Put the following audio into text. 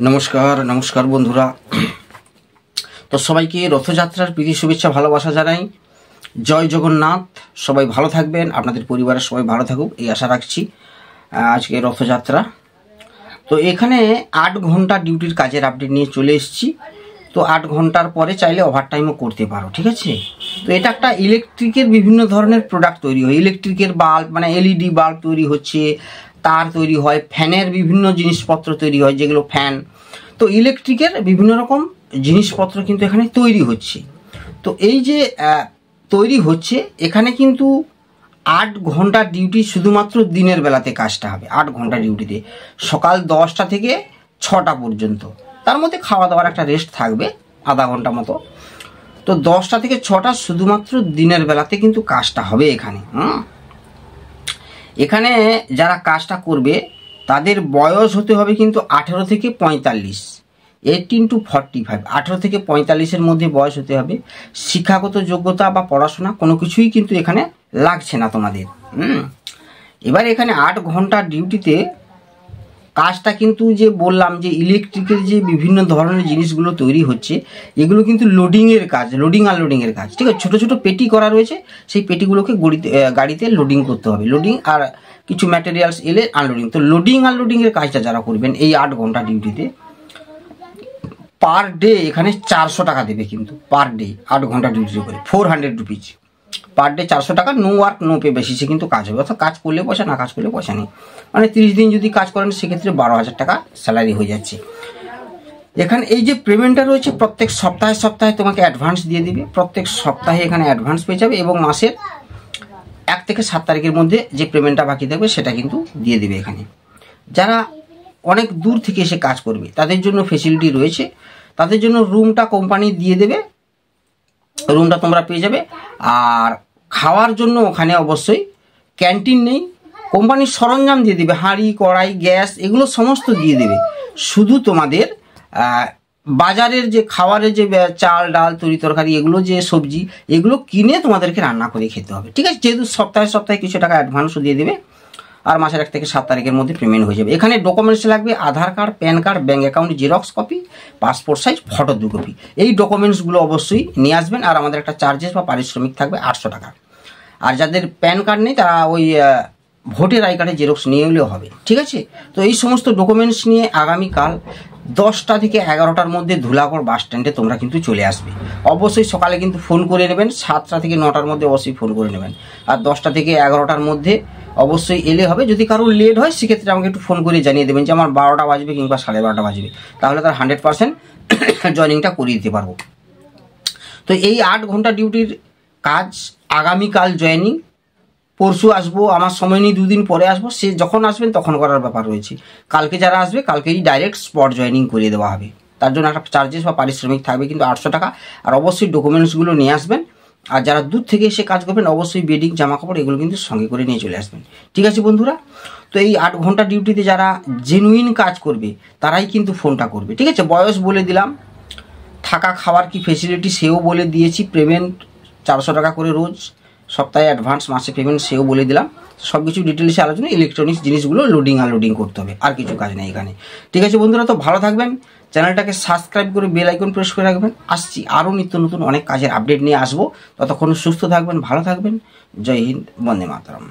নমস্কার নমস্কার বন্ধুরা। তো সবাইকে রথযাত্রার প্রীতি শুভেচ্ছা ভালোবাসা জানাই। জয় জগন্নাথ। সবাই ভালো থাকবেন, আপনাদের পরিবারের সবাই ভালো থাকুক এই আশা রাখছি। আজকে রথযাত্রা, তো এখানে 8 ঘন্টা ডিউটির কাজের আপডেট নিয়ে চলে এসেছি। তো 8 ঘন্টার পরে চাইলে ওভারটাইমও করতে পারো, ঠিক আছে। তো এটা একটা ইলেকট্রিকের বিভিন্ন ধরনের প্রোডাক্ট তৈরি হয়। ইলেকট্রিকের বাল্ব মানে এলইডি বাল্ব তৈরি হচ্ছে, তার তৈরি হয়, ফ্যানের বিভিন্ন জিনিসপত্র তৈরি হয় যেগুলো ফ্যান। তো ইলেকট্রিকের বিভিন্ন রকম জিনিসপত্র কিন্তু এখানে তৈরি হচ্ছে। তো এই যে তৈরি হচ্ছে এখানে কিন্তু 8 ঘন্টা ডিউটি, শুধুমাত্র দিনের বেলাতে কাজটা হবে। 8 ঘন্টা ডিউটিতে সকাল 10টা থেকে 6টা পর্যন্ত, তার মধ্যে খাওয়া দাওয়ার একটা রেস্ট থাকবে আধা ঘন্টা মতো। তো 10টা থেকে 6টা শুধুমাত্র দিনের বেলাতে কিন্তু কাজটা হবে এখানে। এখানে যারা কাজটা করবে তাদের বয়স হতে হবে কিন্তু 18 থেকে 45, 18 to 45, 18 থেকে 45-এর মধ্যে বয়স হতে হবে। শিক্ষাগত যোগ্যতা বা পড়াশোনা কোনো কিছুই কিন্তু এখানে লাগছে না তোমাদের। এবার এখানে 8 ঘন্টা ডিউটিতে কাজটা কিন্তু যে বললাম যে ইলেকট্রিকের যে বিভিন্ন ধরনের জিনিসগুলো তৈরি হচ্ছে, এগুলো কিন্তু লোডিংয়ের কাজ, লোডিং আনলোডিংয়ের কাজ, ঠিক আছে। ছোটো ছোটো পেটি করা রয়েছে, সেই পেটিগুলোকে গাড়িতে লোডিং করতে হবে। লোডিং আর কিছু ম্যাটেরিয়ালস এলে আনলোডিং। তো লোডিং আনলোডিংয়ের কাজটা যারা করবেন এই 8 ঘন্টা ডিউটিতে, পার ডে এখানে 400 টাকা দেবে কিন্তু পার ডে। 8 ঘন্টা ডিউটি করে 400 রুপিজ পার ডে, 400 টাকা। নো ওয়ার্ক নো পে বেসিসে কিন্তু কাজ হবে, অর্থাৎ কাজ করলে পয়সা, না কাজ করলে পয়সা নেই। মানে 30 দিন যদি কাজ করেন সেক্ষেত্রে 12,000 টাকা স্যালারি হয়ে যাচ্ছে। এখানে এই যে পেমেন্টটা রয়েছে প্রত্যেক সপ্তাহে সপ্তাহে তোমাকে অ্যাডভান্স দিয়ে দিবে। প্রত্যেক সপ্তাহে এখানে অ্যাডভান্স পেয়ে যাবে এবং মাসের 1 থেকে 7 তারিখের মধ্যে যে পেমেন্টটা বাকি থাকবে সেটা কিন্তু দিয়ে দেবে। এখানে যারা অনেক দূর থেকে এসে কাজ করবে তাদের জন্য ফেসিলিটি রয়েছে। তাদের জন্য রুমটা কোম্পানি দিয়ে দেবে, রুমটা তোমরা পেয়ে যাবে। আর খাওয়ার জন্য ওখানে অবশ্যই ক্যান্টিন নেই, কোম্পানির সরঞ্জাম দিয়ে দেবে, হাঁড়ি কড়াই গ্যাস এগুলো সমস্ত দিয়ে দেবে। শুধু তোমাদের বাজারের যে খাবারের যে চাল ডাল তরি তরকারি এগুলো যে সবজি এগুলো কিনে তোমাদেরকে রান্না করে খেতে হবে, ঠিক আছে। যেহেতু সপ্তাহে সপ্তাহে কিছু টাকা অ্যাডভান্সও দিয়ে দেবে আর মাসের 1 থেকে 7 তারিখের মধ্যে পেমেন্ট হয়ে যাবে। এখানে ডকুমেন্টস লাগবে Aadhaar card, PAN card, bank account xerox copy, passport size photo 2 copy. এই ডকুমেন্টসগুলো অবশ্যই নিয়ে আসবেন। আর আমাদের একটা চার্জেস বা পারিশ্রমিক থাকবে 800 টাকা। আর যাদের প্যান কার্ড নেই তারা ওই ভোটের আই কার্ডের জেরক্স নিয়ে এলেও হবে, ঠিক আছে। তো এই সমস্ত ডকুমেন্টস নিয়ে আগামীকাল 10টা থেকে 11টার মধ্যে ধুলাগড় বাস স্ট্যান্ডে তোমরা কিন্তু চলে আসবে। অবশ্যই সকালে কিন্তু ফোন করে নেবেন, 7টা থেকে 9টার মধ্যে অবশ্যই ফোন করে নেবেন। আর 10টা থেকে 11টার মধ্যে অবশ্যই এলে হবে। যদি কারো লেট হয় সেক্ষেত্রে আমাকে একটু ফোন করে জানিয়ে দেবেন যে আমার 12টা বাজবে কিংবা 12:30 বাজবে, তাহলে তার 100% জয়েনিংটা করিয়ে দিতে পারবো। তো এই 8 ঘন্টা ডিউটির কাজ আগামীকাল জয়েনিং। পরশু আসবো, আমার সময় নেই, 2 দিন পরে আসবো। সে যখন আসবেন তখন করার ব্যাপার রয়েছে। কালকে যারা আসবে কালকেই ডাইরেক্ট স্পট জয়েনিং করিয়ে দেওয়া হবে। তার জন্য একটা চার্জেস বা পারিশ্রমিক থাকবে কিন্তু 800 টাকা। আর অবশ্যই ডকুমেন্টসগুলো নিয়ে আসবেন। আর যারা দূর থেকে এসে কাজ করবেন অবশ্যই বেডিং জামা কাপড় এগুলো কিন্তু সঙ্গে করে নিয়ে চলে আসবেন, ঠিক আছে বন্ধুরা। তো এই 8 ঘন্টা ডিউটিতে যারা জেনুইন কাজ করবে তারাই কিন্তু ফোনটা করবে, ঠিক আছে। বয়স বলে দিলাম, থাকা খাওয়ার কি ফেসিলিটি সেও বলে দিয়েছি। পেমেন্ট 400 টাকা করে রোজ, সপ্তাহে অ্যাডভান্স, মাসে পেমেন্ট সেও বলে দিলাম। সব কিছু ডিটেলসে আলোচনা। ইলেকট্রনিক্স জিনিসগুলো লোডিং আনলোডিং করতে হবে, আর কিছু কাজ নেই এখানে, ঠিক আছে বন্ধুরা। তো ভালো থাকবেন, চ্যানেলটাকে সাবস্ক্রাইব করে বেল আইকন প্রেস করে রাখবেন। আসছি আরও নিত্য নতুন অনেক কাজের আপডেট নিয়ে আসবো। ততক্ষণ সুস্থ থাকবেন, ভালো থাকবেন। জয় হিন্দ, বন্দে মাতরম।